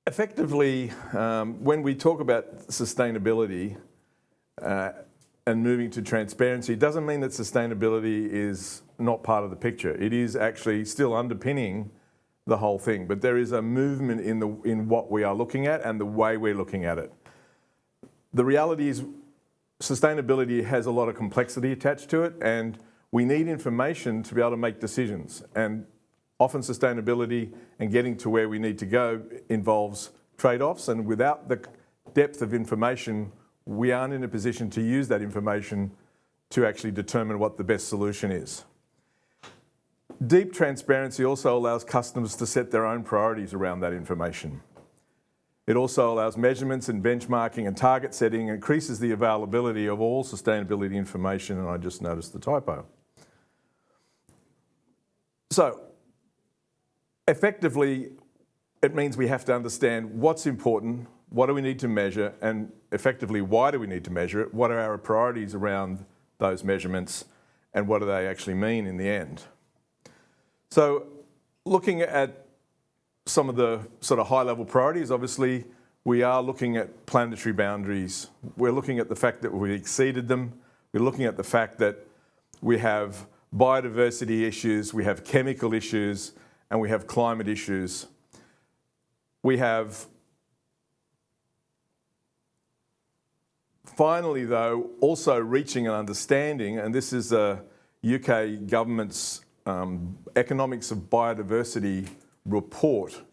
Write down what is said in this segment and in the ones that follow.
Effectively, when we talk about sustainability and moving to transparency, it doesn't mean that sustainability is not part of the picture. It is actually still underpinning the whole thing, but there is a movement in what we are looking at and the way we're looking at it. The reality is sustainability has a lot of complexity attached to it, and we need information to be able to make decisions. And often sustainability and getting to where we need to go involves trade-offs, and without the depth of information, we aren't in a position to use that information to actually determine what the best solution is. Deep transparency also allows customers to set their own priorities around that information. It also allows measurements and benchmarking and target setting, and increases the availability of all sustainability information, and I just noticed the typo. So, effectively, it means we have to understand what's important, what do we need to measure, and effectively, why do we need to measure it? What are our priorities around those measurements, and what do they actually mean in the end? So, looking at some of the sort of high-level priorities, obviously, we are looking at planetary boundaries. We're looking at the fact that we exceeded them. We're looking at the fact that we have biodiversity issues, we have chemical issues, and we have climate issues. We have, finally though, also reaching an understanding, and this is a UK government's Economics of Biodiversity report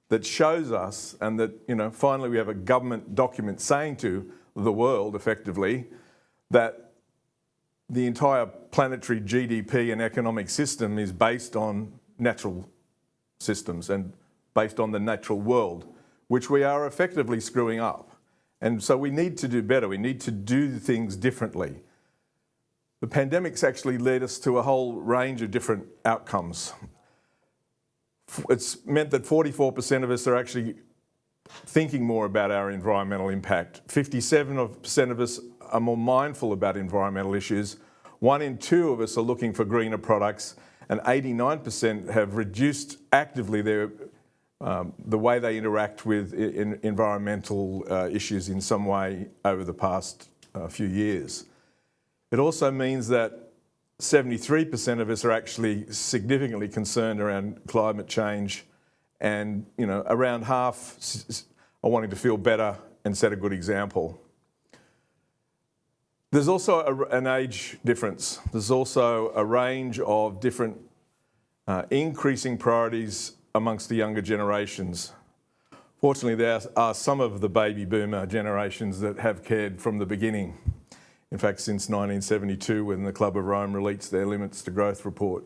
that shows us, and that, finally we have a government document saying to the world, effectively, that the entire planetary GDP and economic system is based on natural systems and based on the natural world, which we are effectively screwing up. And so we need to do better. We need to do things differently. The pandemic's actually led us to a whole range of different outcomes. It's meant that 44% of us are actually thinking more about our environmental impact. 57% of us are more mindful about environmental issues. 1 in 2 of us are looking for greener products, and 89% have reduced actively the way they interact with environmental issues in some way over the past few years. It also means that 73% of us are actually significantly concerned around climate change, and around half are wanting to feel better and set a good example. There's also an age difference. There's also a range of different increasing priorities amongst the younger generations. Fortunately, there are some of the baby boomer generations that have cared from the beginning. In fact, since 1972, when the Club of Rome released their Limits to Growth report.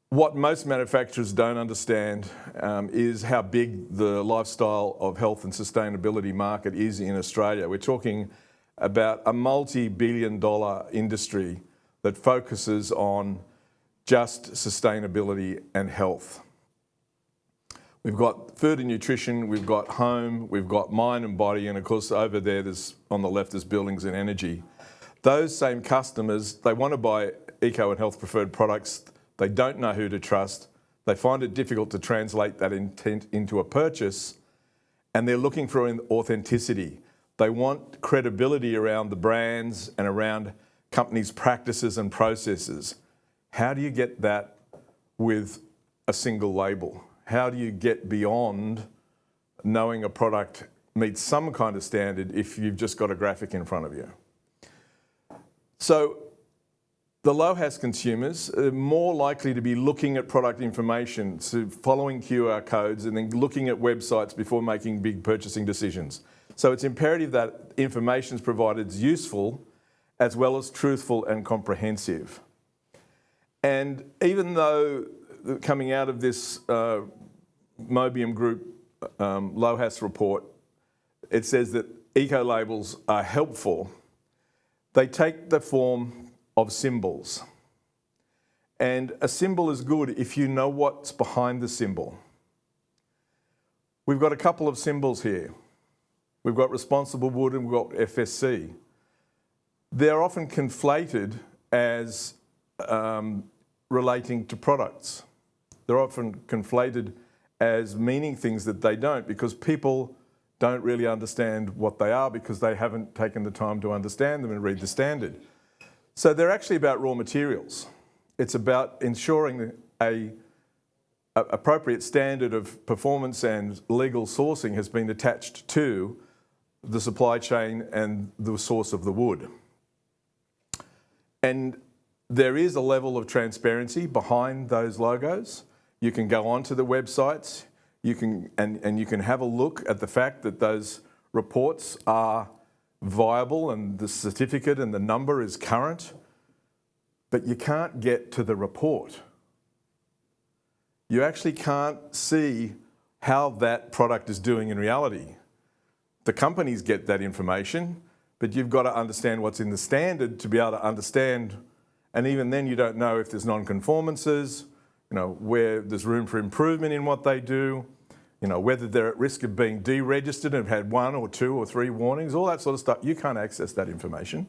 What most manufacturers don't understand is how big the lifestyle of health and sustainability market is in Australia. We're talking about a multi-billion-dollar industry that focuses on just sustainability and health. We've got food and nutrition, we've got home, we've got mind and body, and of course over there, on the left, there's buildings and energy. Those same customers, they want to buy eco and health preferred products. They don't know who to trust. They find it difficult to translate that intent into a purchase, and they're looking for authenticity. They want credibility around the brands and around companies' practices and processes. How do you get that with a single label? How do you get beyond knowing a product meets some kind of standard if you've just got a graphic in front of you? So the low-has consumers are more likely to be looking at product information, so following QR codes and then looking at websites before making big purchasing decisions. So it's imperative that information is provided is useful as well as truthful and comprehensive. And even though coming out of this Mobium Group low-has report, it says that eco-labels are helpful, they take the form of symbols. And a symbol is good if you know what's behind the symbol. We've got a couple of symbols here. We've got Responsible Wood and we've got FSC. They're often conflated as relating to products. They're often conflated as meaning things that they don't, because people don't really understand what they are because they haven't taken the time to understand them and read the standard. So they're actually about raw materials. It's about ensuring a appropriate standard of performance and legal sourcing has been attached to the supply chain and the source of the wood. And there is a level of transparency behind those logos. You can go onto the websites, you can have a look at the fact that those reports are viable and the certificate and the number is current, but you can't get to the report. You actually can't see how that product is doing in reality. The companies get that information, but you've got to understand what's in the standard to be able to understand, and even then you don't know if there's non-conformances, where there's room for improvement in what they do, whether they're at risk of being deregistered and have had 1 or 2 or 3 warnings, all that sort of stuff. You can't access that information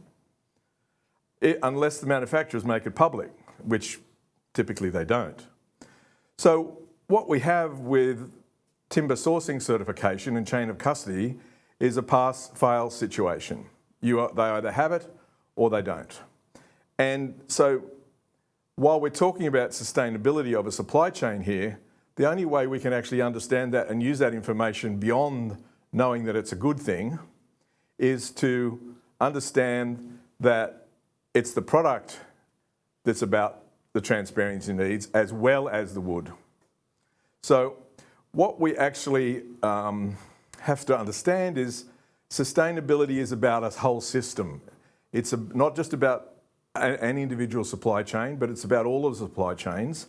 unless the manufacturers make it public, which typically they don't. So what we have with timber sourcing certification and chain of custody is a pass-fail situation. They either have it or they don't. And so while we're talking about sustainability of a supply chain here, the only way we can actually understand that and use that information beyond knowing that it's a good thing is to understand that it's the product that's about the transparency needs as well as the wood. So what we actually have to understand is sustainability is about a whole system. It's not just about an individual supply chain, but it's about all of the supply chains,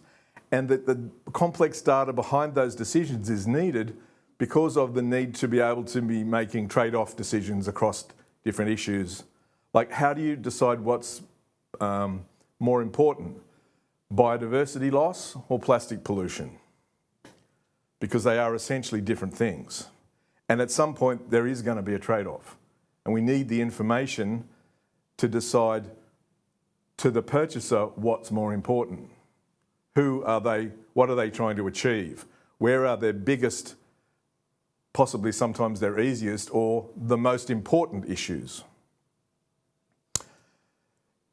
and that the complex data behind those decisions is needed because of the need to be able to be making trade-off decisions across different issues. Like, how do you decide what's more important, biodiversity loss or plastic pollution? Because they are essentially different things. And at some point, there is going to be a trade-off. And we need the information to decide to the purchaser what's more important. Who are they? What are they trying to achieve? Where are their biggest, possibly sometimes their easiest, or the most important issues?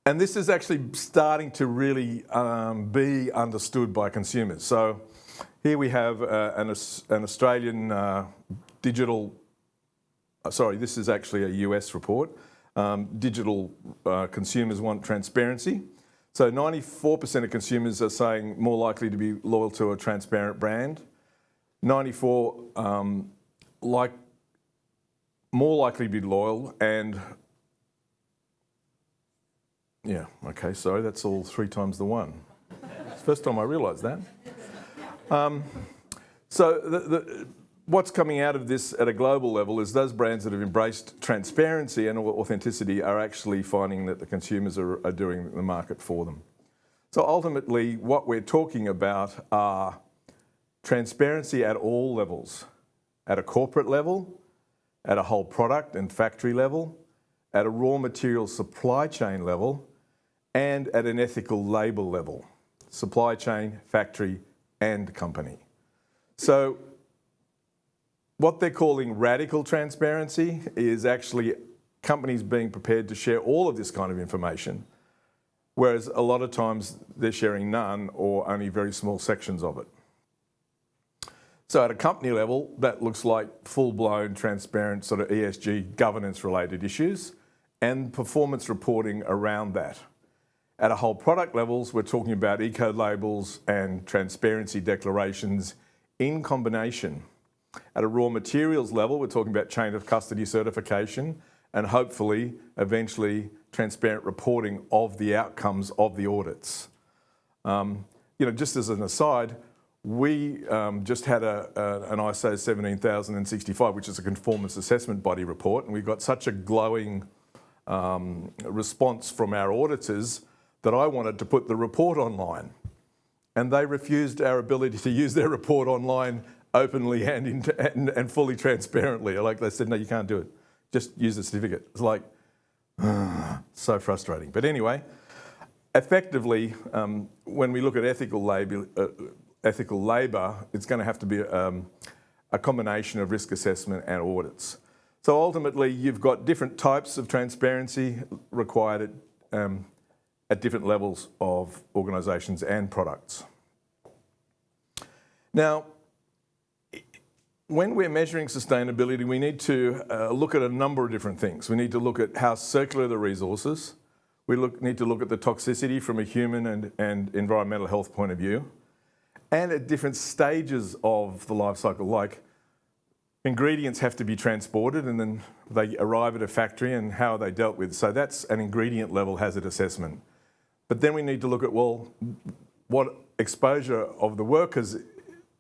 And this is actually starting to really be understood by consumers. So here we have an Australian this is actually a US report. Digital consumers want transparency. So 94% of consumers are saying more likely to be loyal to a transparent brand. 94% more likely to be loyal, and sorry, that's all 3 times the 1. It's the first time I realised that. So what's coming out of this at a global level is those brands that have embraced transparency and authenticity are actually finding that the consumers are doing the market for them. So ultimately, what we're talking about are transparency at all levels, at a corporate level, at a whole product and factory level, at a raw material supply chain level, and at an ethical label level, supply chain, factory, and company. So what they're calling radical transparency is actually companies being prepared to share all of this kind of information, whereas a lot of times they're sharing none or only very small sections of it. So at a company level, that looks like full-blown, transparent sort of ESG governance-related issues and performance reporting around that. At a whole product levels, we're talking about eco-labels and transparency declarations in combination. At a raw materials level, we're talking about chain of custody certification and hopefully, eventually, transparent reporting of the outcomes of the audits. Just as an aside, we just had an ISO 17065, which is a conformance assessment body report, and we got such a glowing response from our auditors that I wanted to put the report online. And they refused our ability to use their report online openly and fully transparently. Like they said, no, you can't do it. Just use the certificate. It's like, so frustrating. But anyway, effectively, when we look at ethical ethical labour, it's going to have to be a combination of risk assessment and audits. So ultimately, you've got different types of transparency required at different levels of organisations and products. Now, when we're measuring sustainability, we need to look at a number of different things. We need to look at how circular the resources. We need to look at the toxicity from a human and environmental health point of view, and at different stages of the life cycle, like ingredients have to be transported and then they arrive at a factory, and how are they dealt with. So that's an ingredient level hazard assessment. But then we need to look at, well, what exposure of the workers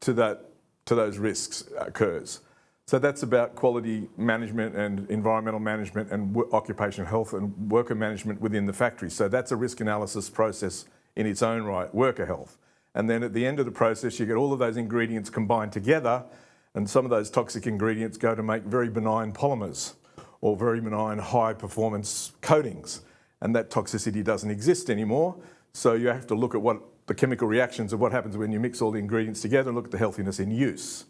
to those risks occurs. So that's about quality management and environmental management and occupational health and worker management within the factory. So that's a risk analysis process in its own right, worker health. And then at the end of the process, you get all of those ingredients combined together, and some of those toxic ingredients go to make very benign polymers or very benign high performance coatings. And that toxicity doesn't exist anymore. So you have to look at what the chemical reactions of what happens when you mix all the ingredients together and look at the healthiness in use.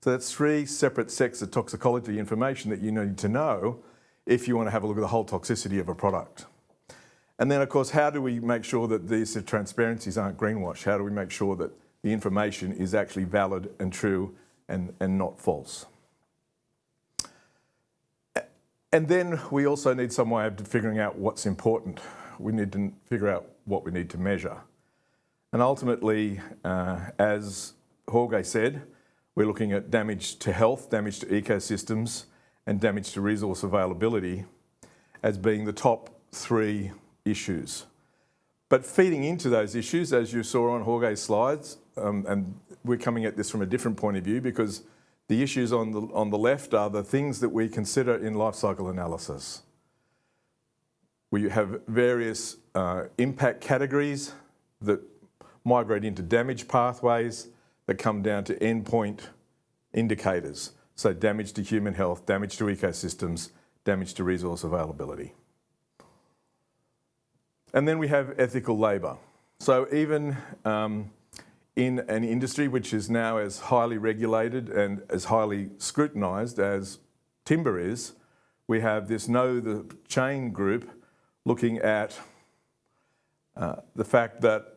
So that's 3 separate sets of toxicology information that you need to know if you want to have a look at the whole toxicity of a product. And then, of course, how do we make sure that these transparencies aren't greenwash? How do we make sure that the information is actually valid and true and not false? And then we also need some way of figuring out what's important. We need to figure out what we need to measure. And ultimately, as Jorge said, we're looking at damage to health, damage to ecosystems, and damage to resource availability as being the top 3 issues. But feeding into those issues, as you saw on Jorge's slides, and we're coming at this from a different point of view, because the issues on the left are the things that we consider in life cycle analysis. We have various impact categories that migrate into damage pathways that come down to endpoint indicators. So damage to human health, damage to ecosystems, damage to resource availability. And then we have ethical labour. So even in an industry which is now as highly regulated and as highly scrutinised as timber is, we have this Know the Chain group looking at the fact that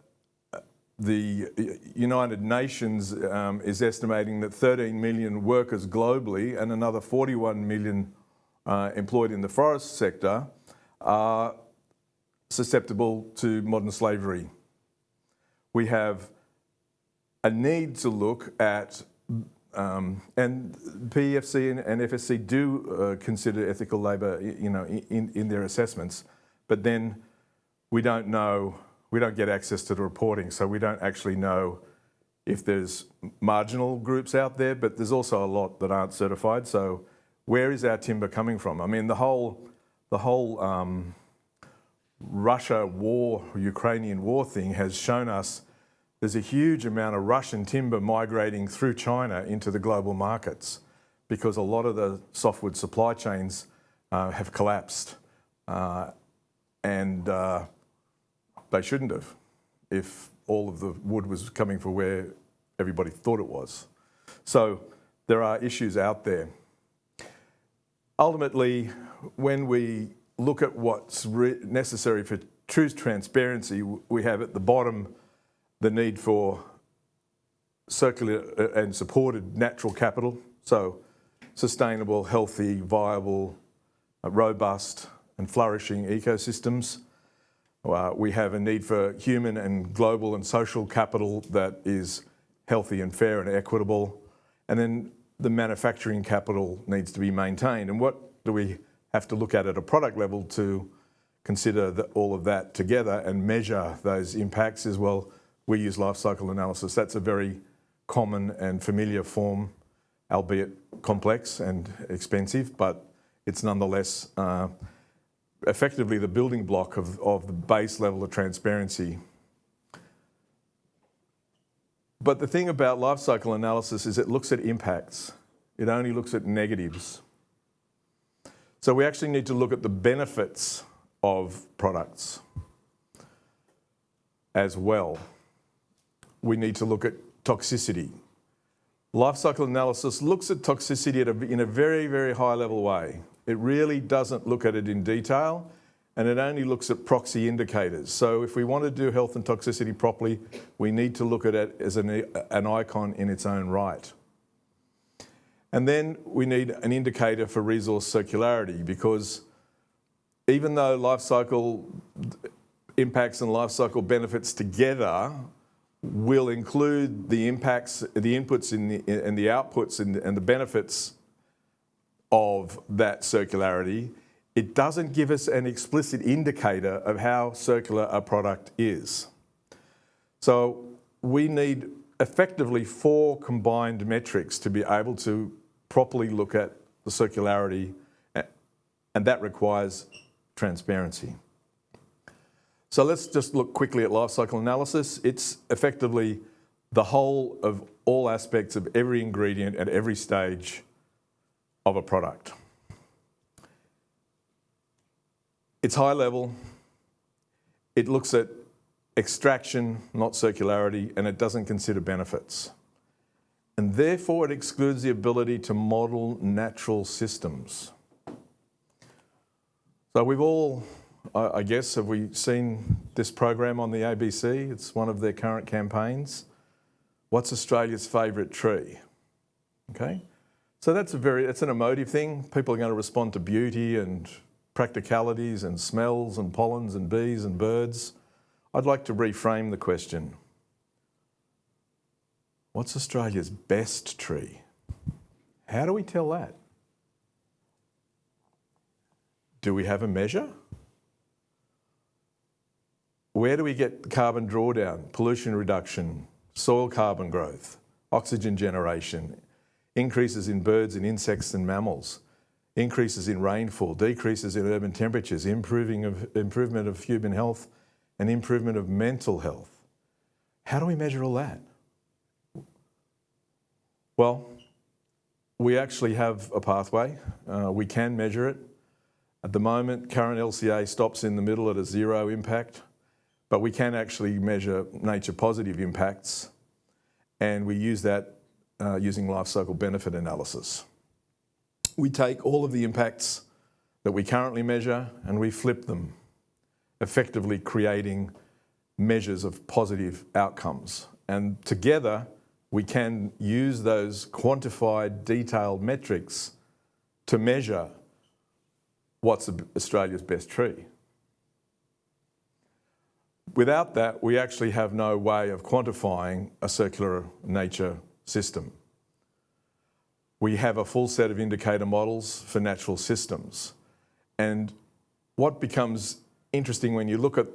the United Nations is estimating that 13 million workers globally and another 41 million employed in the forest sector are susceptible to modern slavery. We have a need to look at, and PEFC and FSC do consider ethical labour, in their assessments, but then we don't get access to the reporting, so we don't actually know if there's marginal groups out there, but there's also a lot that aren't certified. So where is our timber coming from? I mean, the whole Russia war, Ukrainian war thing has shown us there's a huge amount of Russian timber migrating through China into the global markets because a lot of the softwood supply chains have collapsed. And they shouldn't have, if all of the wood was coming from where everybody thought it was. So there are issues out there. Ultimately, when we look at what's necessary for true transparency, we have at the bottom the need for circular and supported natural capital, so sustainable, healthy, viable, robust and flourishing ecosystems. We have a need for human and global and social capital that is healthy and fair and equitable. And then the manufacturing capital needs to be maintained. And what do we have to look at a product level to consider all of that together and measure those impacts as well? We use life cycle analysis. That's a very common and familiar form, albeit complex and expensive, but it's nonetheless effectively the building block of the base level of transparency. But the thing about life cycle analysis is it looks at impacts. It only looks at negatives. So we actually need to look at the benefits of products as well. we need to look at toxicity. Life cycle analysis looks at toxicity in a very, very high level way. It really doesn't look at it in detail, and it only looks at proxy indicators. So if we want to do health and toxicity properly, we need to look at it as an icon in its own right. And then we need an indicator for resource circularity, because even though life cycle impacts and life cycle benefits together will include the impacts, the inputs and the outputs and the benefits of that circularity, it doesn't give us an explicit indicator of how circular a product is. So we need effectively 4 combined metrics to be able to properly look at the circularity, and that requires transparency. So let's just look quickly at life cycle analysis. It's effectively the whole of all aspects of every ingredient at every stage of a product. It's high level, it looks at extraction, not circularity, and it doesn't consider benefits. And therefore it excludes the ability to model natural systems. So we've all, I guess, have we seen this program on the ABC? It's one of their current campaigns. What's Australia's favourite tree? Okay, so that's an emotive thing. People are going to respond to beauty and practicalities and smells and pollens and bees and birds. I'd like to reframe the question. What's Australia's best tree? How do we tell that? Do we have a measure? Where do we get carbon drawdown, pollution reduction, soil carbon growth, oxygen generation, increases in birds and insects and mammals, increases in rainfall, decreases in urban temperatures, improvement of human health and improvement of mental health? How do we measure all that? Well, we actually have a pathway. We can measure it. At the moment, current LCA stops in the middle at a 0 impact, but we can actually measure nature positive impacts, and we use that using life cycle benefit analysis. We take all of the impacts that we currently measure and we flip them, effectively creating measures of positive outcomes. And together, we can use those quantified, detailed metrics to measure what's Australia's best tree. Without that, we actually have no way of quantifying a circular nature system. We have a full set of indicator models for natural systems. And what becomes interesting when you look at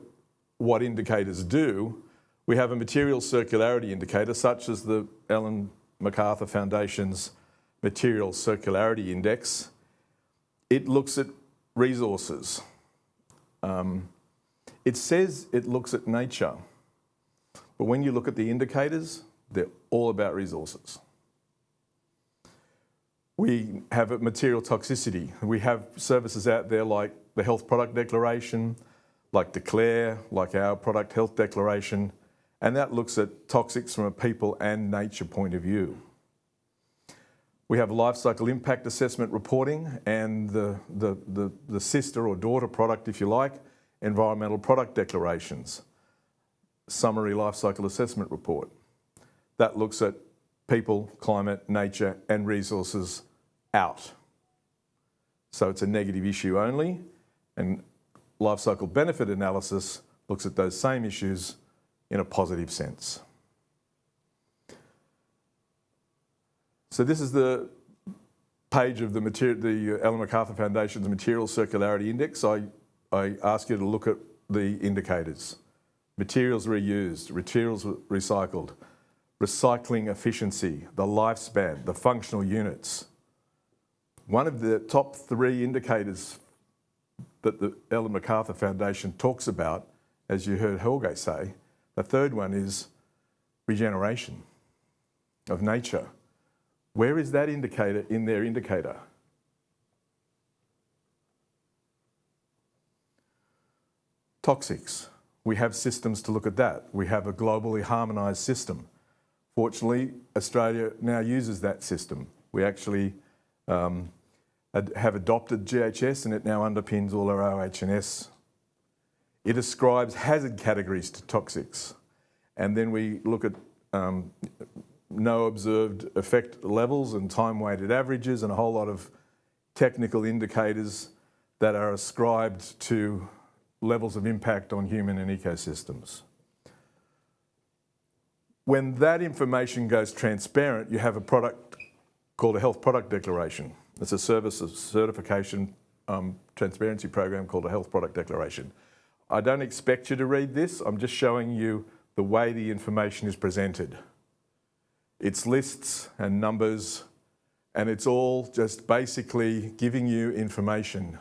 what indicators do, we have a material circularity indicator, such as the Ellen MacArthur Foundation's Material Circularity Index. It looks at resources. It says it looks at nature, but when you look at the indicators, they're all about resources. We have a material toxicity. We have services out there like the Health Product Declaration, like Declare, like our Product Health Declaration, and that looks at toxics from a people and nature point of view. We have life cycle impact assessment reporting and the sister or daughter product, if you like, environmental product declarations, summary life cycle assessment report. That looks at people, climate, nature and resources out. So it's a negative issue only, and life cycle benefit analysis looks at those same issues in a positive sense. So this is the page of the Ellen MacArthur Foundation's Material Circularity Index. I ask you to look at the indicators. Materials reused, materials recycled, recycling efficiency, the lifespan, the functional units. One of the top 3 indicators that the Ellen MacArthur Foundation talks about, as you heard Helge say, the third one is regeneration of nature. Where is that indicator in their indicator? Toxics. We have systems to look at that. We have a globally harmonised system. Fortunately, Australia now uses that system. We actually have adopted GHS, and it now underpins all our OH&S. It ascribes hazard categories to toxics. And then we look at no observed effect levels and time-weighted averages and a whole lot of technical indicators that are ascribed to levels of impact on human and ecosystems. When that information goes transparent, you have a product called a health product declaration. It's a service certification transparency program called a health product declaration. I don't expect you to read this. I'm just showing you the way the information is presented. It's lists and numbers, and it's all just basically giving you information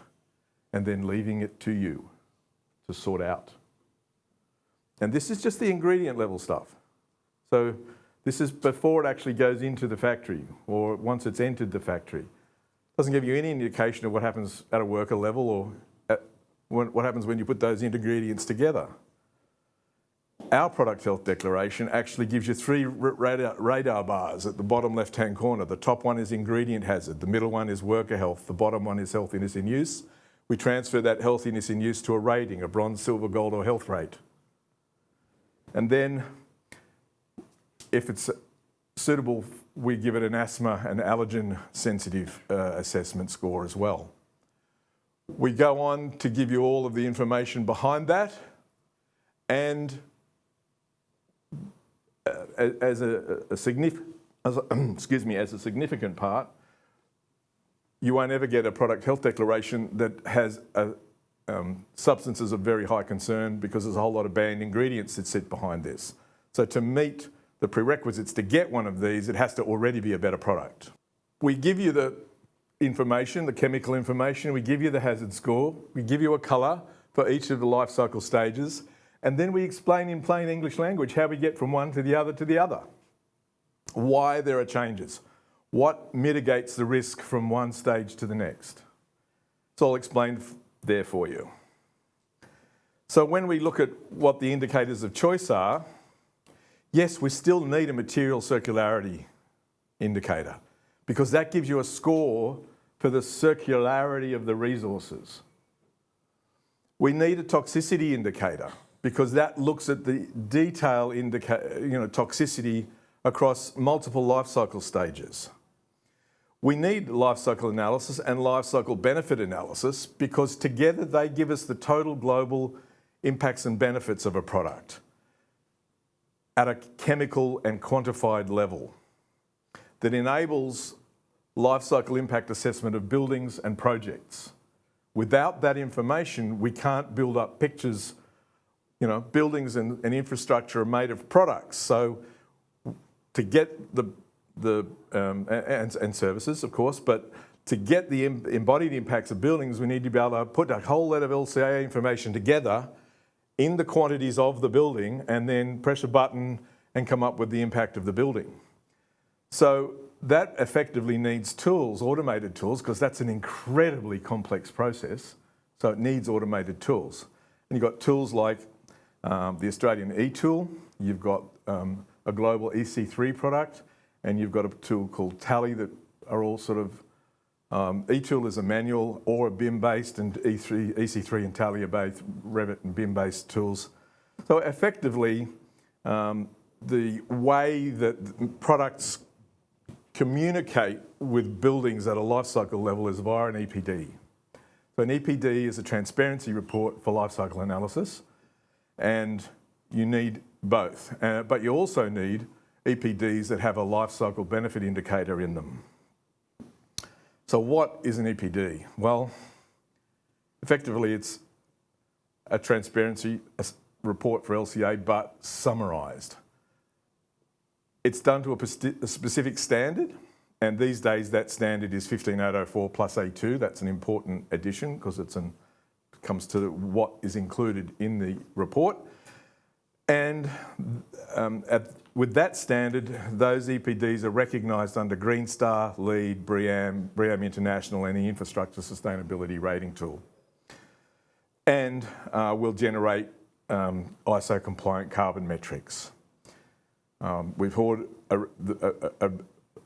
and then leaving it to you to sort out. And this is just the ingredient level stuff. So this is before it actually goes into the factory or once it's entered the factory. It doesn't give you any indication of what happens at a worker level or what happens when you put those ingredients together. Our product health declaration actually gives you 3 radar bars at the bottom left-hand corner. The top one is ingredient hazard, the middle one is worker health, the bottom one is healthiness in use. We transfer that healthiness in use to a rating, a bronze, silver, gold or health rate. And then if it's suitable, we give it an asthma and allergen sensitive assessment score as well. We go on to give you all of the information behind that, and as a significant part, you won't ever get a product health declaration that has substances of very high concern, because there's a whole lot of banned ingredients that sit behind this. So to meet the prerequisites to get one of these, it has to already be a better product. We give you the information, the chemical information, we give you the hazard score, we give you a colour for each of the life cycle stages, and then we explain in plain English language how we get from one to the other, why there are changes, what mitigates the risk from one stage to the next. It's all explained there for you. So when we look at what the indicators of choice are, yes, we still need a material circularity indicator, because that gives you a score for the circularity of the resources. We need a toxicity indicator, because that looks at the detail toxicity across multiple life cycle stages. We need life cycle analysis and life cycle benefit analysis, because together they give us the total global impacts and benefits of a product at a chemical and quantified level that enables life cycle impact assessment of buildings and projects. Without that information, we can't build up pictures. Buildings and infrastructure are made of products. So to get and services, of course, but to get the embodied impacts of buildings, we need to be able to put a whole lot of LCA information together in the quantities of the building and then press a button and come up with the impact of the building. So that effectively needs tools, automated tools, because that's an incredibly complex process. So it needs automated tools. And you've got tools like the Australian e-tool, you've got a global EC3 product, and you've got a tool called Tally that are all sort of, e-tool is a manual or a BIM-based, and EC3 and Tally are both Revit and BIM-based tools. So effectively, the way that products communicate with buildings at a life cycle level is via an EPD. So an EPD is a transparency report for life cycle analysis, and you need both. But you also need EPDs that have a life cycle benefit indicator in them. So what is an EPD? Well, effectively it's a transparency report for LCA, but summarised. It's done to a specific standard, and these days that standard is 15804 plus A2. That's an important addition, because it comes to what is included in the report. And with that standard, those EPDs are recognised under Green Star, LEED, BREEAM International, and the Infrastructure Sustainability Rating Tool. And will generate ISO compliant carbon metrics. We've heard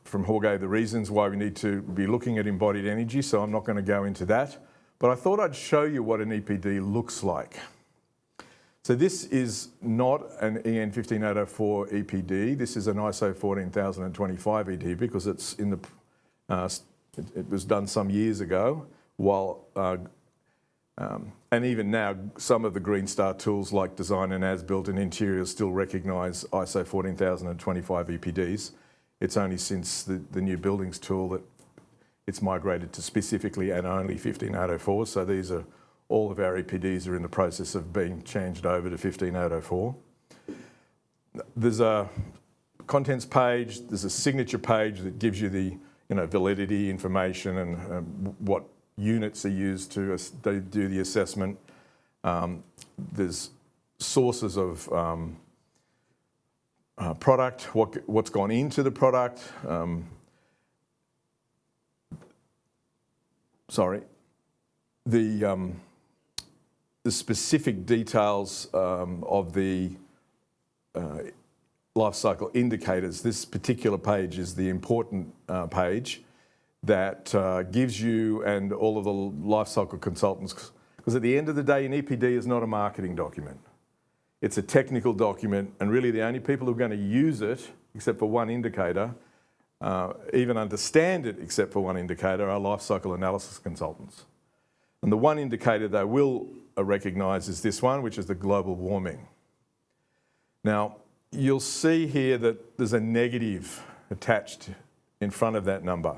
from Jorge the reasons why we need to be looking at embodied energy, so I'm not going to go into that. But I thought I'd show you what an EPD looks like. So this is not an EN 15804 EPD. This is an ISO 14025 EPD because it's in the it was done some years ago. While and even now, some of the Green Star tools like design and as-built and interiors still recognise ISO 14025 EPDs. It's only since the new buildings tool that it's migrated to specifically and only 15804. So these are all of our EPDs are in the process of being changed over to 15804. There's a contents page, there's a signature page that gives you the validity information and what units are used to do the assessment. There's sources of product, what's gone into the product. The specific details of the life cycle indicators. This particular page is the important page that gives you and all of the life cycle consultants, because at the end of the day, an EPD is not a marketing document. It's a technical document, and really the only people who are going to use it, except for one indicator, even understand it except for one indicator, are life cycle analysis consultants. And the one indicator they will recognise is this one, which is the global warming. Now, you'll see here that there's a negative attached in front of that number.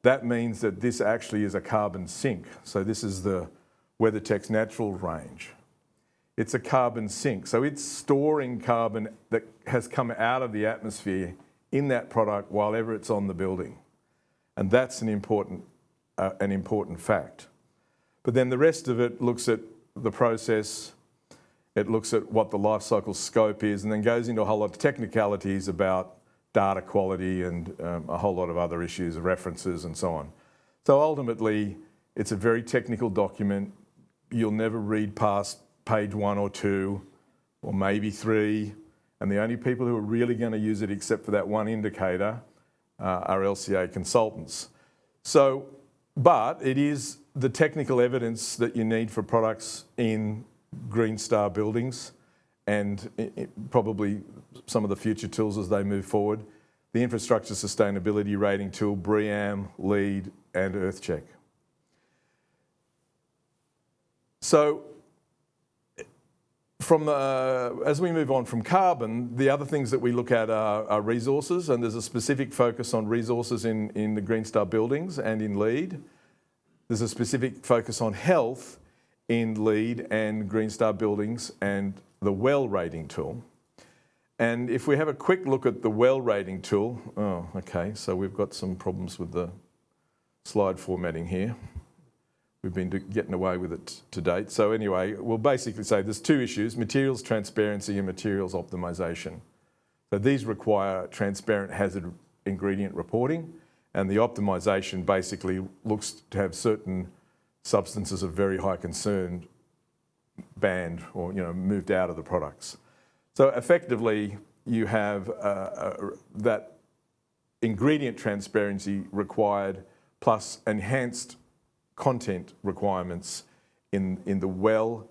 That means that this actually is a carbon sink. So this is the WeatherTech's natural range. It's a carbon sink. So it's storing carbon that has come out of the atmosphere in that product while ever it's on the building. And that's an important fact. But then the rest of it looks at the process, it looks at what the life cycle scope is, and then goes into a whole lot of technicalities about data quality and a whole lot of other issues, references and so on. So ultimately, it's a very technical document. You'll never read past page 1 or 2, or maybe 3, and the only people who are really going to use it, except for that one indicator, are LCA consultants. So, but it is the technical evidence that you need for products in Green Star buildings, and probably some of the future tools as they move forward. The Infrastructure Sustainability Rating Tool, BREEAM, LEED and EarthCheck. So as we move on from carbon, the other things that we look at are resources, and there's a specific focus on resources in the Green Star buildings and in LEED. There's a specific focus on health in LEED and Green Star buildings and the well rating tool. And if we have a quick look at the well rating tool, so we've got some problems with the slide formatting here. We've been getting away with it to date. So anyway, we'll basically say there's two issues: materials transparency and materials optimization. So these require transparent hazard ingredient reporting, and the optimization basically looks to have certain substances of very high concern banned or moved out of the products. So effectively, you have that ingredient transparency required plus enhanced content requirements in the well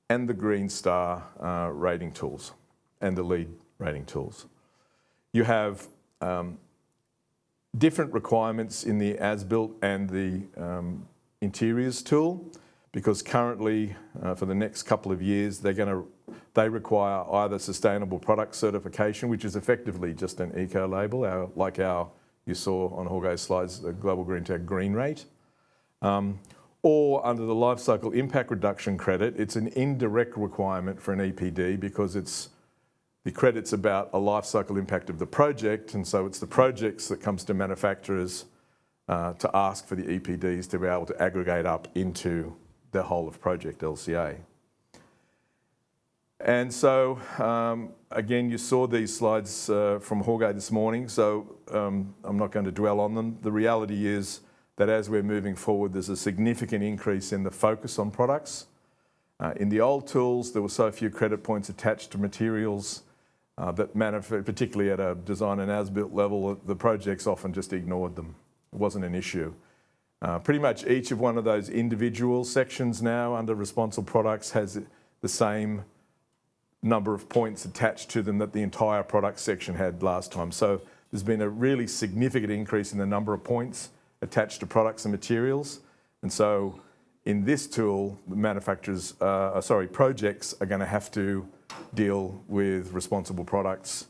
and the Green Star rating tools and the LEED rating tools. You have different requirements in the as-built and the interiors tool, because currently for the next couple of years they require either sustainable product certification, which is effectively just an eco label, like you saw on Jorge's slides, the Global GreenTag green rate. Or under the life cycle impact reduction credit, it's an indirect requirement for an EPD because the credit's about a life cycle impact of the project, and so it's the projects that comes to manufacturers to ask for the EPDs to be able to aggregate up into the whole of project LCA. And so, again, you saw these slides from Jorge this morning, so I'm not going to dwell on them. The reality is that as we're moving forward, there's a significant increase in the focus on products. In the old tools, there were so few credit points attached to materials that particularly at a design and as-built level, the projects often just ignored them. It wasn't an issue. Pretty much each of one of those individual sections now under responsible products has the same number of points attached to them that the entire product section had last time. So there's been a really significant increase in the number of points attached to products and materials. And so in this tool, projects are going to have to deal with responsible products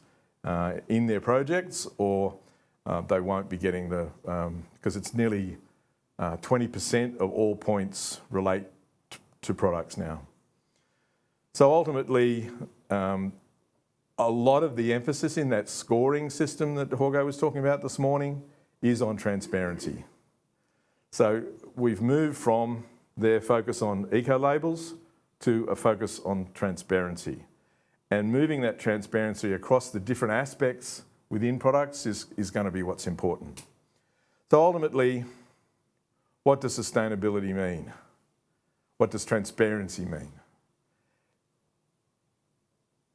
in their projects, or they won't be getting the, because it's nearly 20% of all points relate to products now. So ultimately, a lot of the emphasis in that scoring system that Jorge was talking about this morning is on transparency. So we've moved from their focus on eco-labels to a focus on transparency. And moving that transparency across the different aspects within products is going to be what's important. So ultimately, what does sustainability mean? What does transparency mean?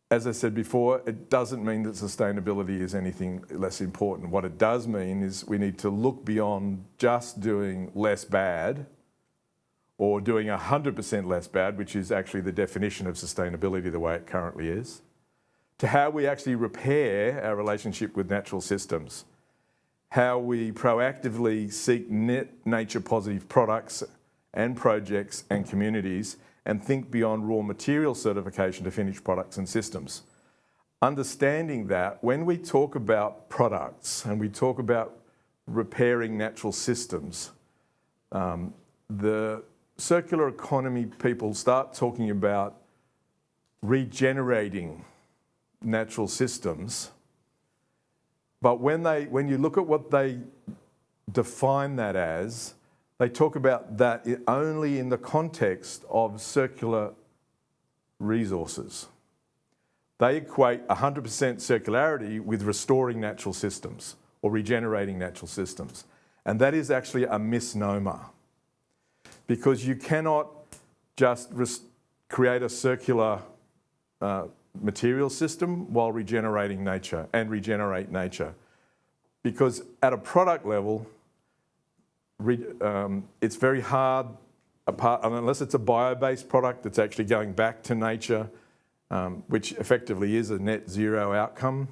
As I said before, it doesn't mean that sustainability is anything less important. What it does mean is we need to look beyond just doing less bad or doing 100% less bad, which is actually the definition of sustainability the way it currently is, to how we actually repair our relationship with natural systems, how we proactively seek net nature positive products and projects and communities, and think beyond raw material certification to finished products and systems. Understanding that when we talk about products and we talk about repairing natural systems, the circular economy people start talking about regenerating natural systems. But when you look at what they define that as, they talk about that only in the context of circular resources. They equate 100% circularity with restoring natural systems or regenerating natural systems. And that is actually a misnomer, because you cannot just create a circular material system while regenerating nature and regenerate nature. Because at a product level, it's very hard, unless it's a bio-based product that's actually going back to nature, which effectively is a net zero outcome.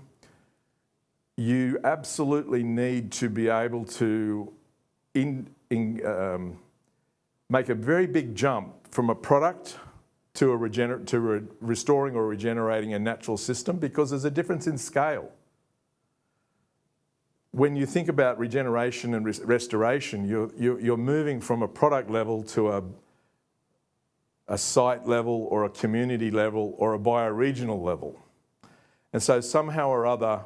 You absolutely need to be able to make a very big jump from a product to restoring or regenerating a natural system, because there's a difference in scale. When you think about regeneration and restoration, you're moving from a product level to a site level or a community level or a bioregional level. And so somehow or other,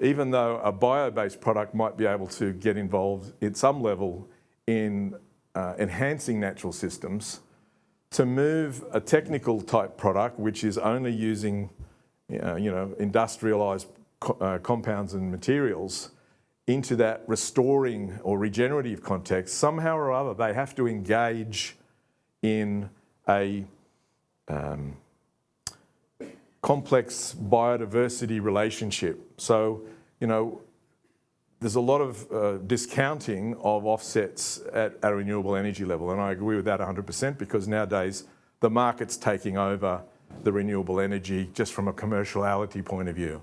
even though a bio-based product might be able to get involved at some level in enhancing natural systems, to move a technical type product, which is only using industrialised compounds and materials, into that restoring or regenerative context, somehow or other they have to engage in a complex biodiversity relationship. So, there's a lot of discounting of offsets at a renewable energy level, and I agree with that 100%, because nowadays the market's taking over the renewable energy just from a commerciality point of view.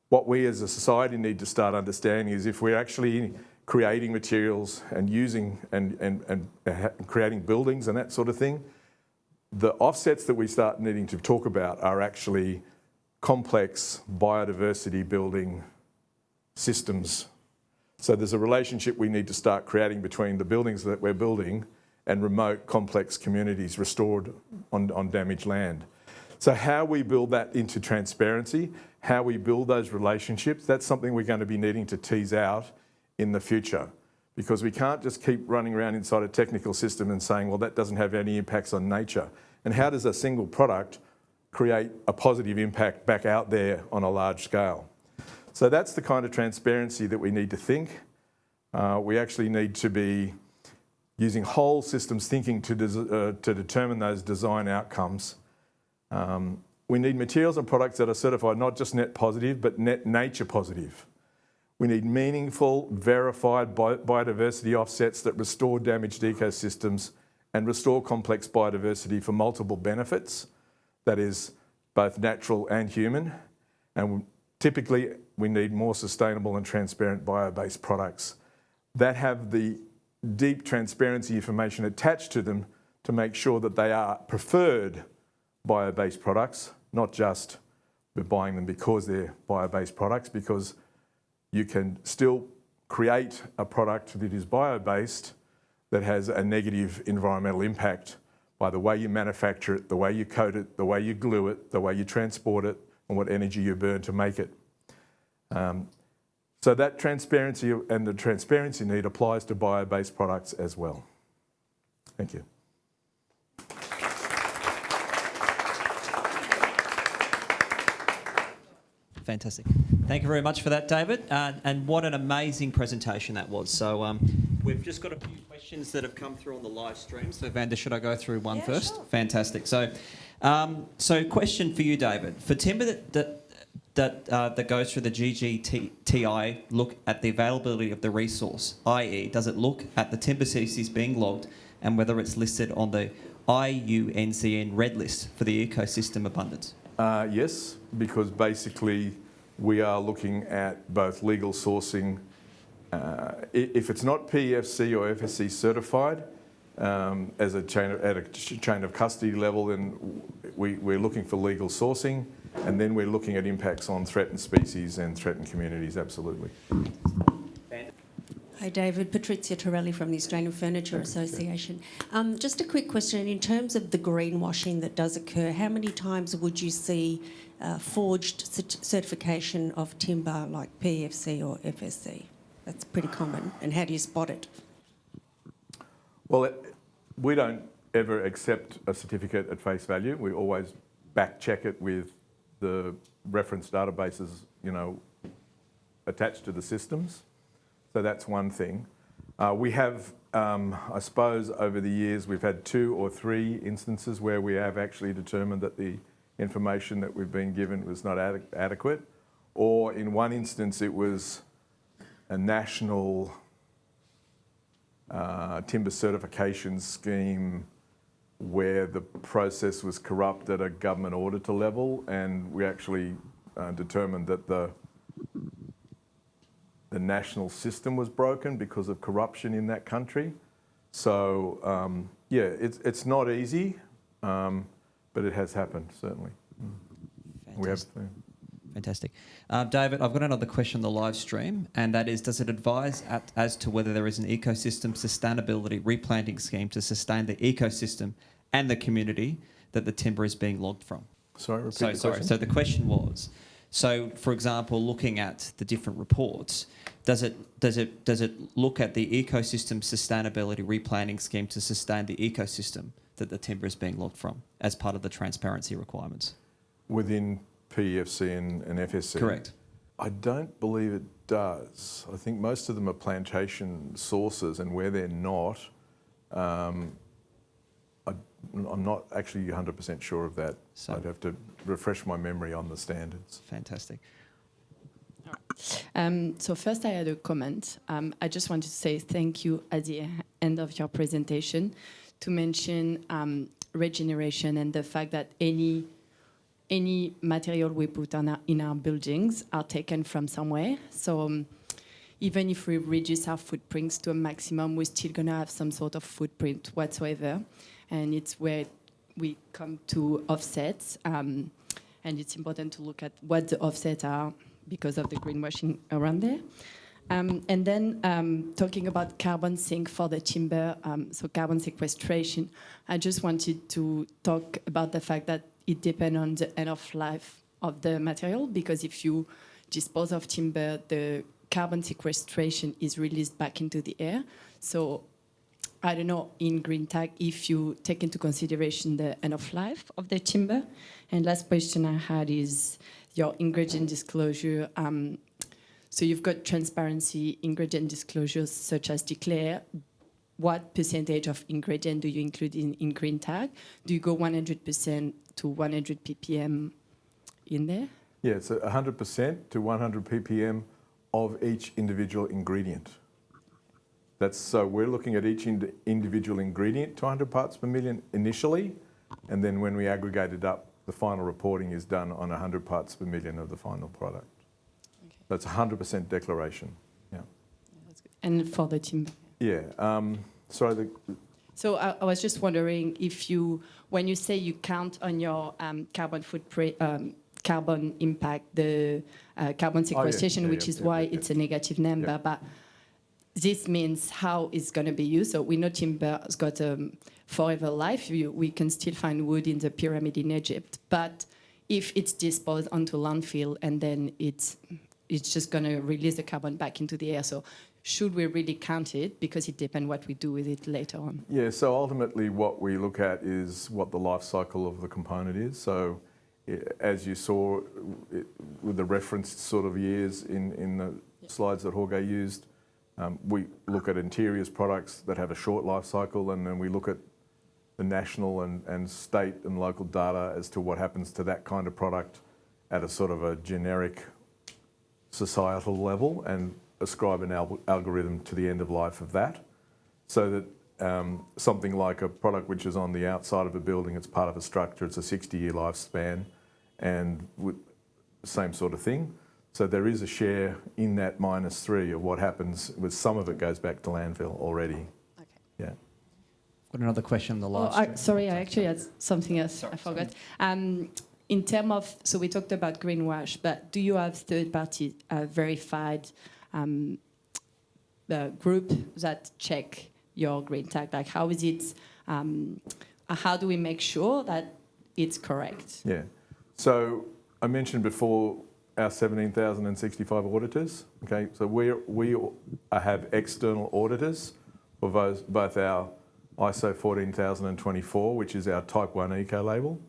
What we as a society need to start understanding is if we're actually creating materials and using and creating buildings and that sort of thing, the offsets that we start needing to talk about are actually complex biodiversity building systems. So there's a relationship we need to start creating between the buildings that we're building and remote complex communities restored on damaged land. So how we build that into transparency, how we build those relationships, that's something we're going to be needing to tease out in the future, because we can't just keep running around inside a technical system and saying, well, that doesn't have any impacts on nature. And how does a single product create a positive impact back out there on a large scale? So that's the kind of transparency that we need to think. We actually need to be using whole systems thinking to determine those design outcomes. We need materials and products that are certified not just net positive, but net nature positive. We need meaningful, verified biodiversity offsets that restore damaged ecosystems and restore complex biodiversity for multiple benefits, that is, both natural and human. And typically, we need more sustainable and transparent bio-based products that have the deep transparency information attached to them to make sure that they are preferred bio-based products, not just we're buying them because they're bio-based products, because you can still create a product that is bio-based that has a negative environmental impact by the way you manufacture it, the way you coat it, the way you glue it, the way you transport it, and what energy you burn to make it. So that transparency and the transparency need applies to bio-based products as well. Thank you. Fantastic. Thank you very much for that, David. And what an amazing presentation that was. So we've just got a few questions that have come through on the live stream. So Vanda, should I go through one first? Sure. Fantastic. So, question for you, David. For timber that goes through the GGTI, look at the availability of the resource, i.e. does it look at the timber species being logged and whether it's listed on the IUCN red list for the ecosystem abundance? Yes, because basically we are looking at both legal sourcing. If it's not PEFC or FSC certified as a chain of custody level, then we're looking for legal sourcing, and then we're looking at impacts on threatened species and threatened communities, absolutely. Hi David, Patricia Torelli from the Australian Furniture Association. Just a quick question, in terms of the greenwashing that does occur, how many times would you see forged certification of timber like PEFC or FSC? That's pretty common, and how do you spot it? Well, we don't ever accept a certificate at face value. We always back check it with the reference databases, attached to the systems. So that's one thing. We have, I suppose, over the years, we've had 2 or 3 instances where we have actually determined that the information that we've been given was not adequate, or in one instance it was a national timber certification scheme where the process was corrupt at a government auditor level, and we actually determined that the national system was broken because of corruption in that country. So, it's not easy, but it has happened, certainly. Fantastic. David, I've got another question on the live stream, and that is, does it advise as to whether there is an ecosystem sustainability replanting scheme to sustain the ecosystem and the community that the timber is being logged from? Sorry, repeat the question. So the question was, so for example, looking at the different reports, does it look at the ecosystem sustainability replanting scheme to sustain the ecosystem that the timber is being logged from as part of the transparency requirements? Within PEFC and FSC? Correct. I don't believe it does. I think most of them are plantation sources, and where they're not, I'm not actually 100% sure of that. So I'd have to refresh my memory on the standards. Fantastic. So first I had a comment. I just wanted to say thank you at the end of your presentation to mention regeneration and the fact that any material we put in our buildings are taken from somewhere. So even if we reduce our footprints to a maximum, we're still going to have some sort of footprint whatsoever. And it's where we come to offsets. And it's important to look at what the offsets are because of the greenwashing around there. And then talking about carbon sink for the timber, so carbon sequestration, I just wanted to talk about the fact that it depends on the end of life of the material, because if you dispose of timber, the carbon sequestration is released back into the air. So I don't know, in GreenTag, if you take into consideration the end of life of the timber. And last question I had is your ingredient disclosure. So you've got transparency ingredient disclosures such as Declare. what percentage of ingredient do you include in GreenTag? Do you go 100% to 100 ppm in there? Yeah, so 100% to 100 ppm of each individual ingredient. So we're looking at each individual ingredient to 100 parts per million initially, and then when we aggregate it up, the final reporting is done on 100 parts per million of the final product. Okay. That's 100% declaration. Yeah. That's good. And for the timber? Yeah. Sorry. So I was just wondering if when you say you count on your carbon footprint, carbon impact, the carbon sequestration, which is why it's a negative number, but this means how it's going to be used. So we know timber has got a forever life. We can still find wood in the pyramid in Egypt, but if it's disposed onto landfill and then it's just going to release the carbon back into the air. So should we really count it? Because it depends what we do with it later on. Yeah, so ultimately what we look at is what the life cycle of the component is. So as you saw with the referenced sort of years in the slides that Jorge used, we look at interiors products that have a short life cycle, and then we look at the national and state and local data as to what happens to that kind of product at a sort of a generic societal level and ascribe an algorithm to the end of life of that. So that something like a product which is on the outside of a building, it's part of a structure, it's a 60-year lifespan, and with same sort of thing. So there is a share in that -3 of what happens with some of it goes back to landfill already. Okay. Yeah. Got another question on the live stream. Sorry, I actually had something else. I forgot. In terms of, so we talked about greenwash, but do you have third-party verified group that check your GreenTag? Like, how is it? How do we make sure that it's correct? Yeah. So I mentioned before our 17,065 auditors. Okay, so we have external auditors for both our ISO 14024, which is our Type 1 Eco label,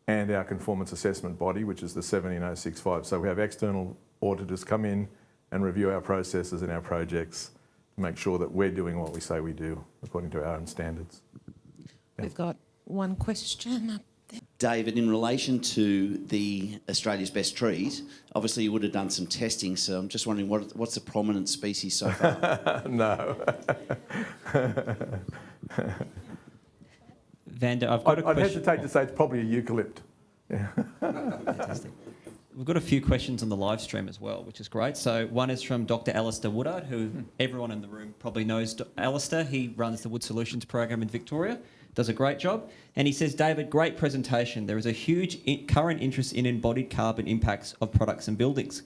and our conformance assessment body, which is the 17065. So we have external auditors come in and review our processes and our projects to make sure that we're doing what we say we do according to our own standards. Yeah. We've got one question up there. David, in relation to the Australia's best trees, obviously you would have done some testing, so I'm just wondering what's the prominent species so far? No. Vander, I've got a I'd question. hesitate to say it's probably a eucalypt. Fantastic. We've got a few questions on the live stream as well, which is great. So one is from Dr. Alistair Woodard, who everyone in the room probably knows. Alistair, he runs the Wood Solutions program in Victoria, does a great job. And he says, David, great presentation. There is a huge current interest in embodied carbon impacts of products and buildings.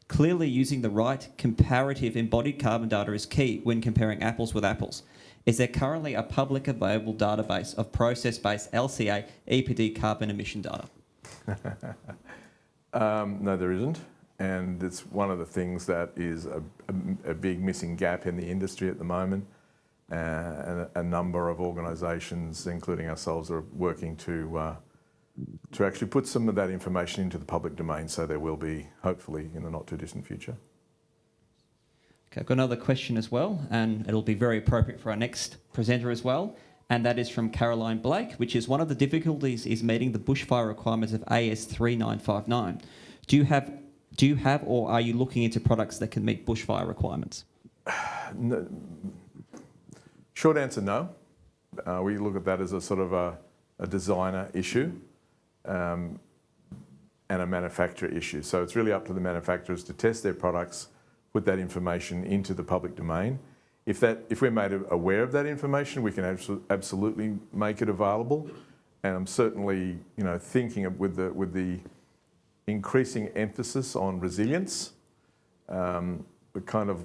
Clearly, using the right comparative embodied carbon data is key when comparing apples with apples. Is there currently a public available database of process-based LCA EPD carbon emission data? No, there isn't. And it's one of the things that is a big missing gap in the industry at the moment. And a number of organisations, including ourselves, are working to actually put some of that information into the public domain, so there will be, hopefully, in the not too distant future. Okay, I've got another question as well, and it'll be very appropriate for our next presenter as well, and that is from Caroline Blake, which is one of the difficulties is meeting the bushfire requirements of AS 3959. Do you have or are you looking into products that can meet bushfire requirements? No. Short answer, no. We look at that as a sort of a designer issue and a manufacturer issue. So it's really up to the manufacturers to test their products, put that information into the public domain. If we're made aware of that information, we can absolutely make it available. And I'm certainly, thinking of, with the increasing emphasis on resilience, but kind of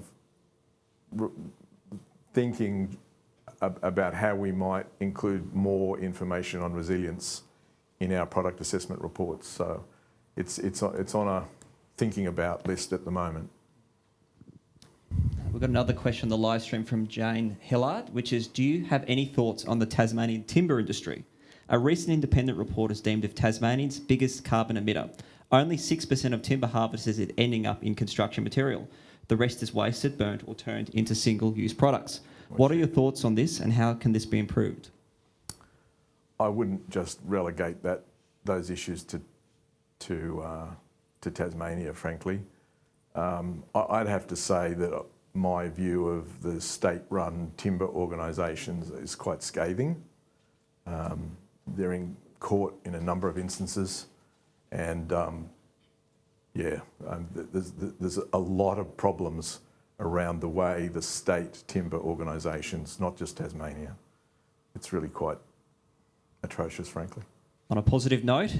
thinking about how we might include more information on resilience in our product assessment reports. So it's on a thinking about list at the moment. We've got another question on the live stream from Jane Hillard, which is, do you have any thoughts on the Tasmanian timber industry? A recent independent report has deemed it Tasmanian's biggest carbon emitter. Only 6% of timber harvested is ending up in construction material. The rest is wasted, burnt or turned into single-use products. What are your thoughts on this, and how can this be improved? I wouldn't just relegate those issues to Tasmania, frankly. I'd have to say that my view of the state-run timber organisations is quite scathing. They're in court in a number of instances, and there's a lot of problems around the way the state timber organisations, not just Tasmania. It's really quite atrocious, frankly. On a positive note,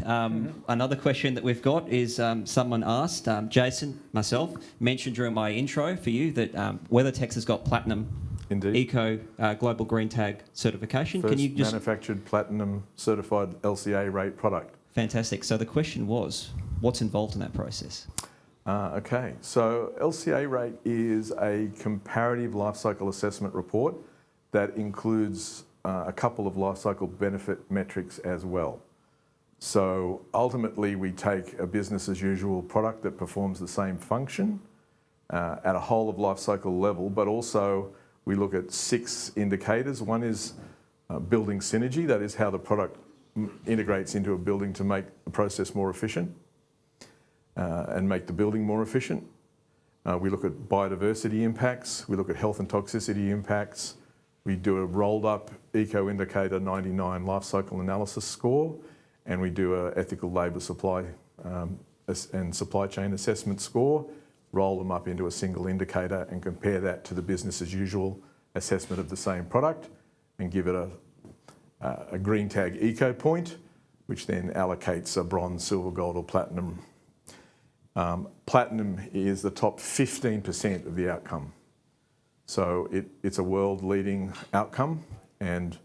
another question that we've got is someone asked, Jason, myself, mentioned during my intro for you that WeatherTech has got Platinum Indeed. Eco Global GreenTag certification. First Can you just... manufactured platinum certified LCA rate product. Fantastic. So the question was, what's involved in that process? Okay, so LCA rate is a comparative life cycle assessment report that includes a couple of life cycle benefit metrics as well. So ultimately we take a business as usual product that performs the same function at a whole of life cycle level, but also we look at 6 indicators. One is building synergy, that is how the product integrates into a building to make the process more efficient and make the building more efficient. We look at biodiversity impacts, we look at health and toxicity impacts, we do a rolled up Eco Indicator 99 life cycle analysis score, and we do a ethical labour supply and supply chain assessment score, roll them up into a single indicator and compare that to the business as usual assessment of the same product and give it a GreenTag Eco point, which then allocates a bronze, silver, gold or platinum. Platinum is the top 15% of the outcome. So it's a world-leading outcome, and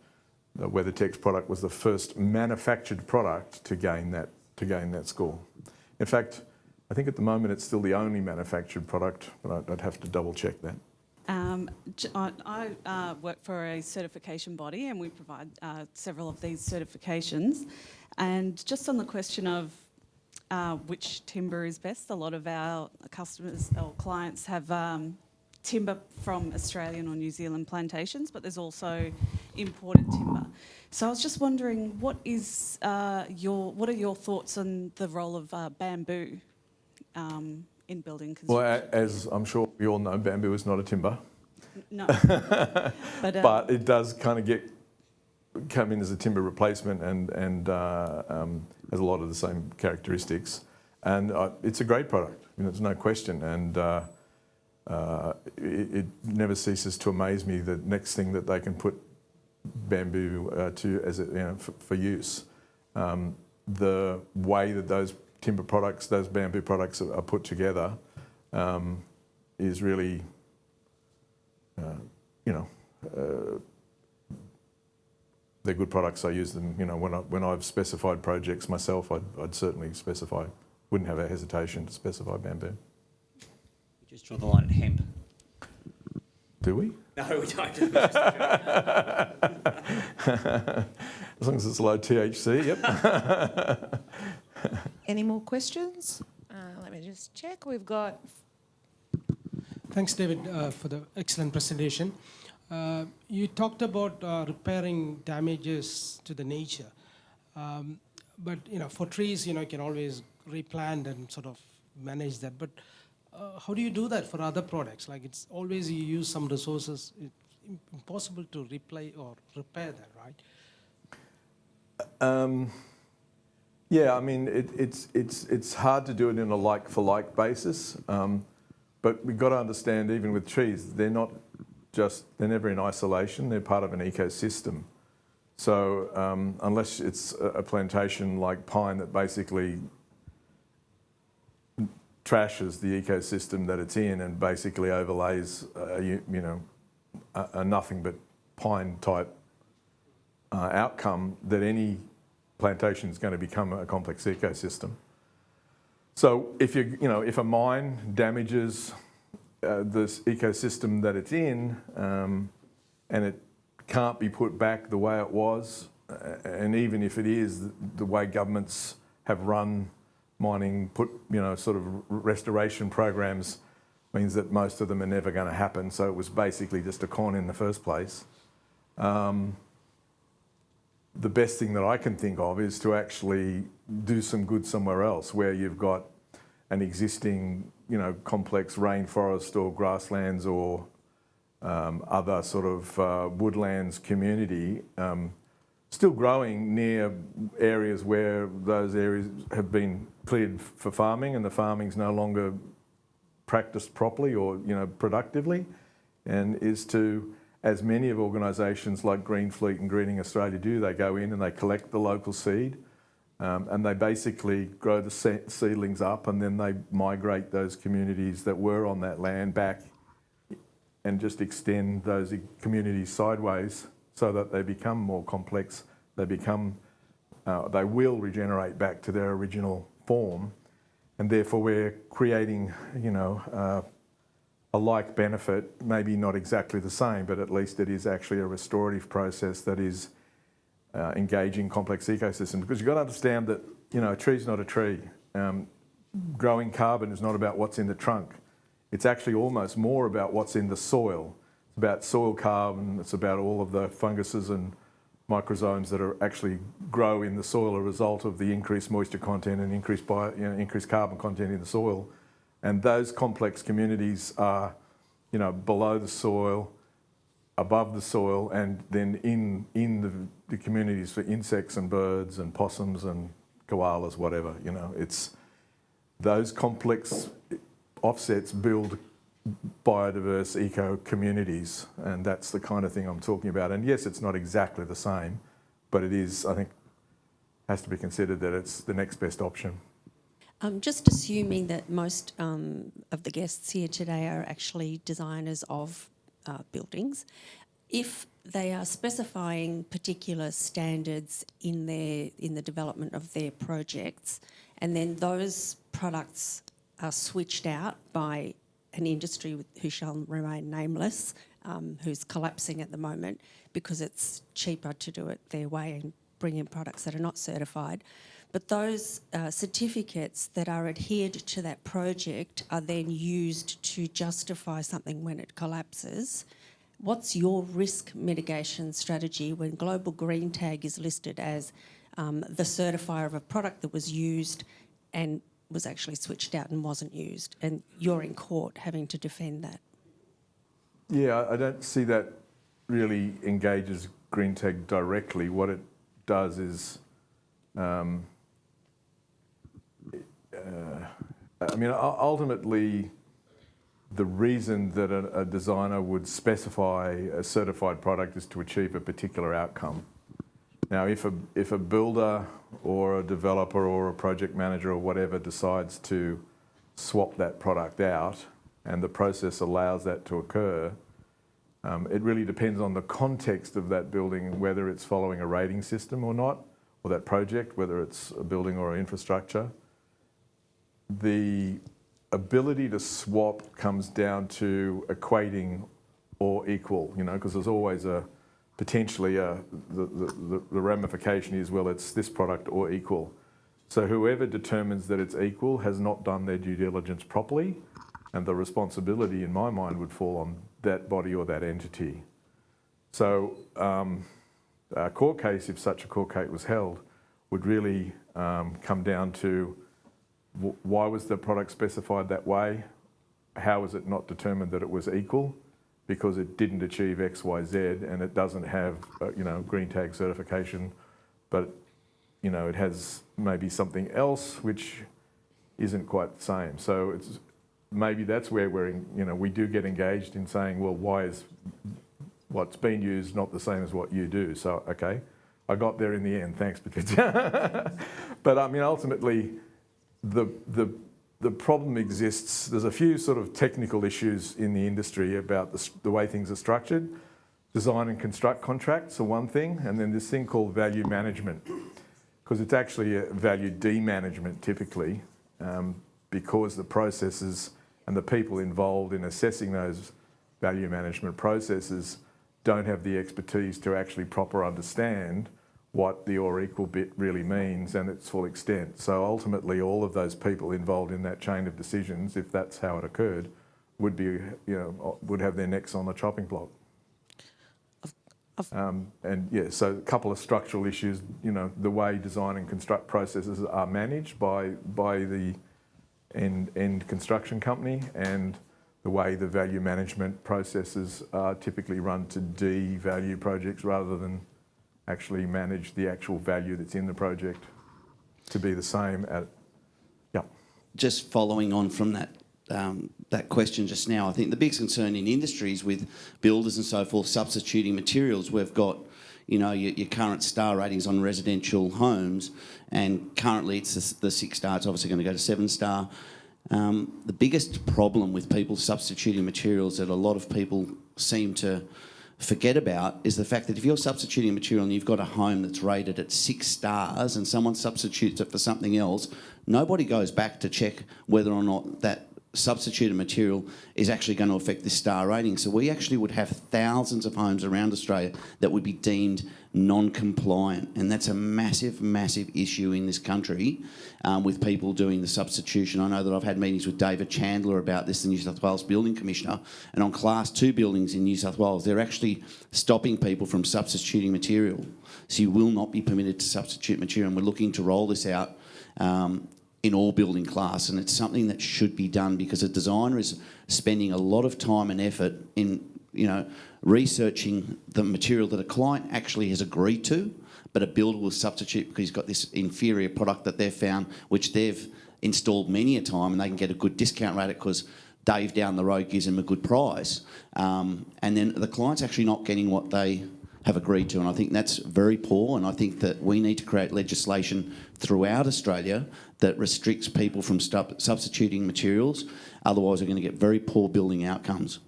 the WeatherTech's product was the first manufactured product to gain that score. In fact, I think at the moment it's still the only manufactured product, but I'd have to double check that. I work for a certification body, and we provide several of these certifications. And just on the question of which timber is best, a lot of our customers or clients have timber from Australian or New Zealand plantations, but there's also imported timber. So I was just wondering, what are your thoughts on the role of bamboo in building construction? Well, as I'm sure we all know, bamboo is not a timber. No. But it does kind of come in as a timber replacement and has a lot of the same characteristics. And it's a great product, there's no question. And it never ceases to amaze me the next thing that they can put bamboo to as for use. The way that those timber products, those bamboo products are put together is really, they're good products. I use them, when I've specified projects myself, I'd certainly specify, wouldn't have a hesitation to specify bamboo. We just draw the line at hemp. Do we? No, we don't. As long as it's low THC, yep. Any more questions? Let me just check. We've got... Thanks, David, for the excellent presentation. You talked about repairing damages to the nature. But, for trees, you can always replant and sort of manage that. But how do you do that for other products? Like, it's always you use some resources. It's impossible to replay or repair that, right? Yeah, I mean, it's hard to do it in a like-for-like basis. But we've got to understand, even with trees, they're never in isolation. They're part of an ecosystem. So unless it's a plantation like pine that basically trashes the ecosystem that it's in and basically overlays, a nothing but pine type outcome, that any plantation is going to become a complex ecosystem. So if a mine damages this ecosystem that it's in, and it can't be put back the way it was, and even if it is, the way governments have run mining, sort of restoration programs means that most of them are never going to happen. So it was basically just a con in the first place. The best thing that I can think of is to actually do some good somewhere else where you've got an existing, complex rainforest or grasslands or other sort of woodlands community, still growing near areas where those areas have been cleared for farming and the farming's no longer practiced properly or productively, and is to, as many of organisations like Green Fleet and Greening Australia do, they go in and they collect the local seed and they basically grow the seedlings up, and then they migrate those communities that were on that land back and just extend those communities sideways so that they become more complex. They will regenerate back to their original form, and therefore we're creating, a like benefit, maybe not exactly the same, but at least it is actually a restorative process that is engaging complex ecosystems. Because you've got to understand that, a tree's not a tree. Growing carbon is not about what's in the trunk. It's actually almost more about what's in the soil. It's about soil carbon, it's about all of the funguses and microsomes that are actually grow in the soil as a result of the increased moisture content and increased carbon content in the soil. And those complex communities are, below the soil, above the soil, and then in the communities for insects and birds and possums and koalas, whatever. It's those complex offsets build biodiverse eco communities, and that's the kind of thing I'm talking about. And yes, it's not exactly the same, but it is, I think, has to be considered that it's the next best option. Just assuming that most of the guests here today are actually designers of buildings, if they are specifying particular standards in the development of their projects, and then those products are switched out by an industry who shall remain nameless, who's collapsing at the moment because it's cheaper to do it their way and bring in products that are not certified. But those certificates that are adhered to that project are then used to justify something when it collapses. What's your risk mitigation strategy when Global GreenTag is listed as the certifier of a product that was used and was actually switched out and wasn't used, and you're in court having to defend that? Yeah, I don't see that really engages GreenTag directly. What it does is, ultimately, the reason that a designer would specify a certified product is to achieve a particular outcome. Now, if a builder or a developer or a project manager or whatever decides to swap that product out and the process allows that to occur, it really depends on the context of that building, whether it's following a rating system or not, or that project, whether it's a building or an infrastructure. The ability to swap comes down to equating or equal, because there's always potentially the ramification is, well, it's this product or equal. So whoever determines that it's equal has not done their due diligence properly, and the responsibility, in my mind, would fall on that body or that entity. So a court case, if such a court case was held, would really come down to why was the product specified that way? How was it not determined that it was equal? Because it didn't achieve X, Y, Z, and it doesn't have, GreenTag certification, but, it has maybe something else which isn't quite the same. So maybe that's where we do get engaged in saying, well, why is what's been used not the same as what you do? So, okay, I got there in the end, thanks, Patricia. But ultimately, the problem exists. There's a few sort of technical issues in the industry about the way things are structured. Design and construct contracts are one thing, and then this thing called value management, because it's actually a value de-management typically, because the processes and the people involved in assessing those value management processes don't have the expertise to actually proper understand what the or equal bit really means and its full extent. So ultimately all of those people involved in that chain of decisions, if that's how it occurred, would be, would have their necks on the chopping block. And yeah, so a couple of structural issues, the way design and construct processes are managed by the end construction company, and the way the value management processes are typically run to de-value projects rather than actually manage the actual value that's in the project to be the same Just following on from that question just now, I think the biggest concern in industries with builders and so forth substituting materials, we've got your current star ratings on residential homes, and currently it's the 6-star, it's obviously going to go to 7-star. The biggest problem with people substituting materials that a lot of people seem to forget about is the fact that if you're substituting material and you've got a home that's rated at 6 stars and someone substitutes it for something else, nobody goes back to check whether or not that substituted material is actually going to affect this star rating. So we actually would have thousands of homes around Australia that would be deemed non-compliant, and that's a massive, massive issue in this country with people doing the substitution. I know that I've had meetings with David Chandler about this, the New South Wales Building Commissioner, and on Class 2 buildings in New South Wales, they're actually stopping people from substituting material. So you will not be permitted to substitute material, and we're looking to roll this out in all building class, and it's something that should be done because a designer is spending a lot of time and effort in researching the material that a client actually has agreed to, but a builder will substitute because he's got this inferior product that they've found, which they've installed many a time, and they can get a good discount rate because Dave down the road gives them a good price, and then the client's actually not getting what they have agreed to, and I think that's very poor, and I think that we need to create legislation throughout Australia that restricts people from substituting materials, otherwise we're going to get very poor building outcomes.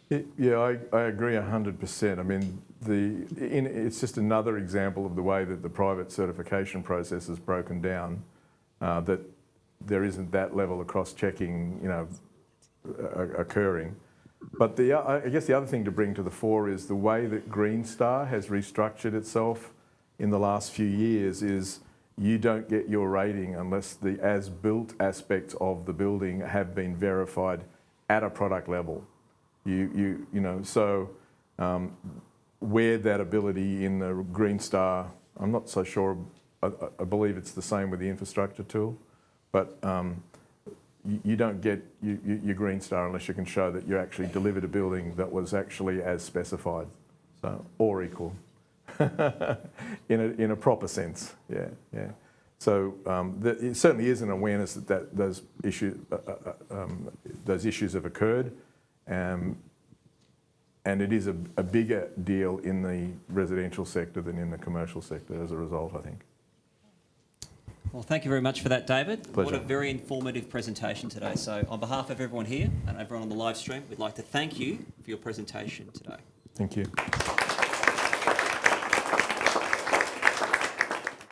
Yeah, I agree 100%. I mean, it's just another example of the way that the private certification process is broken down, that there isn't that level of cross-checking, occurring. But I guess the other thing to bring to the fore is the way that Green Star has restructured itself in the last few years is you don't get your rating unless the as-built aspects of the building have been verified at a product level. So where that ability in the Green Star, I'm not so sure, I believe it's the same with the infrastructure tool, but you don't get your Green Star unless you can show that you actually delivered a building that was actually as specified, so or equal, in a proper sense. Yeah. So it certainly is an awareness that those issues have occurred, and it is a bigger deal in the residential sector than in the commercial sector as a result, I think. Well, thank you very much for that, David. Pleasure. What a very informative presentation today. So on behalf of everyone here and everyone on the live stream, we'd like to thank you for your presentation today. Thank you.